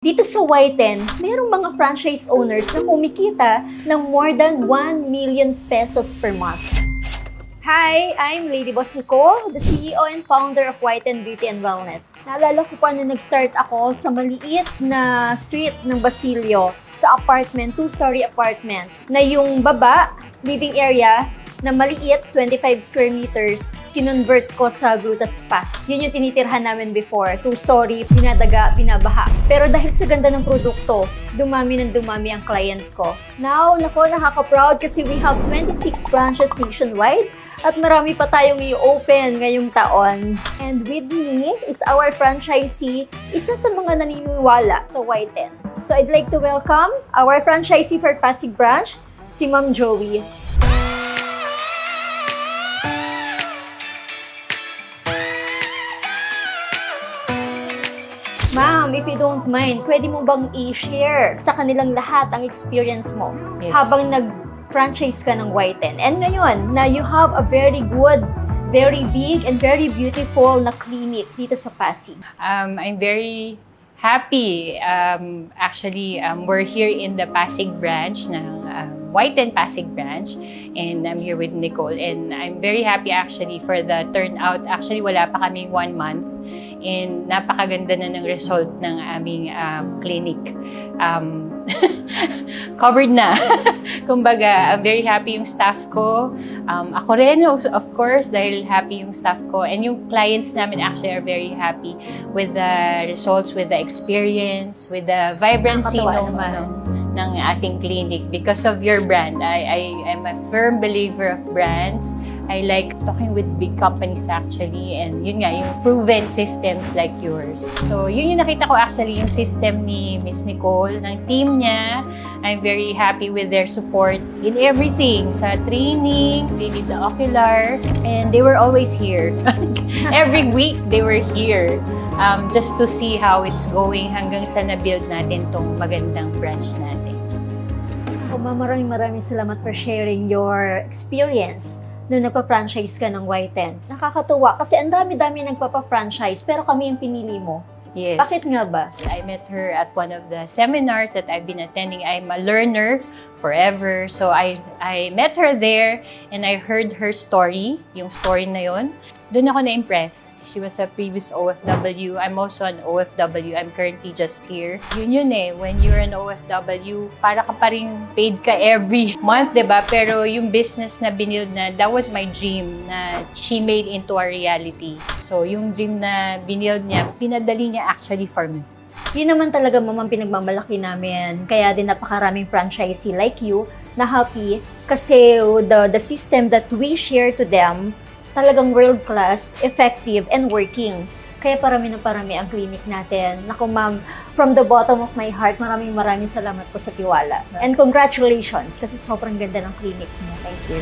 Dito sa Whiten, mayroong mga franchise owners na kumikita ng more than 1 million pesos per month. Hi, I'm Lady Boss Nicole, the CEO and founder of Whiten Beauty and Wellness. Naalala ko pa na nag-start ako sa maliit na street ng Basilio, sa apartment, 2-story apartment, na yung baba, living area, na maliit, 25 square meters, kinonvert ko sa Gluta Spa. Yun yung tinitirhan namin before. 2-story, pinadaga, binabaha. Pero dahil sa ganda ng produkto, dumami ng dumami ang client ko. Now, nakaka-proud kasi we have 26 branches nationwide at marami pa tayong i-open ngayong taon. And with me is our franchisee, isa sa mga naniniwala sa Whiten. So I'd like to welcome our franchisee for Pasig branch, si Ma'am Joey. Ma'am, if you don't mind, pwede mo bang i-share sa kanilang lahat ang experience mo habang nag-franchise ka ng Whiten? And ngayon, na you have a very good, very big, and very beautiful na clinic dito sa Pasig. I'm very happy. We're here in the Pasig branch ng Whiten Pasig branch, and I'm here with Nicole, and I'm very happy actually for the turnout. Actually, wala pa kami 1 month, and napakaganda na ng result ng aming clinic. Covered na. Kumbaga, I'm very happy yung staff ko. Ako rin, of course, dahil happy yung staff ko. And yung clients namin actually are very happy with the results, with the experience, with the vibrancy ng ating clinic because of your brand. I'm a firm believer of brands. I like talking with big companies actually, and yun nga, yung proven systems like yours. So yun yung nakita ko actually, yung system ni Miss Nicole, ng team niya. I'm very happy with their support in everything, sa training, they did the ocular, and they were always here. Every week they were here just to see how it's going hanggang sa na-build natin tong magandang branch natin. Ma'am, maraming salamat for sharing your experience nung nagpa-franchise ka ng Whiten. Nakakatuwa kasi ang dami-dami nagpapa-franchise pero kami yung pinili mo. Yes. Bakit nga ba? I met her at one of the seminars that I've been attending. I'm a learner forever. So I met her there and I heard her story, yung story na yon. Doon ako na-impress. She was a previous OFW. I'm also an OFW. I'm currently just here. Yun eh, when you're an OFW, para ka pa rin paid ka every month, diba? Pero yung business na binild na, that was my dream na she made into a reality. So yung dream na binild niya, pinadali niya actually for me. Yun naman talaga, ma'am, ang pinagmamalaki namin. Kaya din napakaraming franchisee like you na happy kasi the system that we share to them talagang world-class, effective, and working. Kaya parami ang clinic natin. Naku ma'am, from the bottom of my heart, maraming salamat po sa tiwala. And congratulations, kasi sobrang ganda ng clinic mo. Thank you.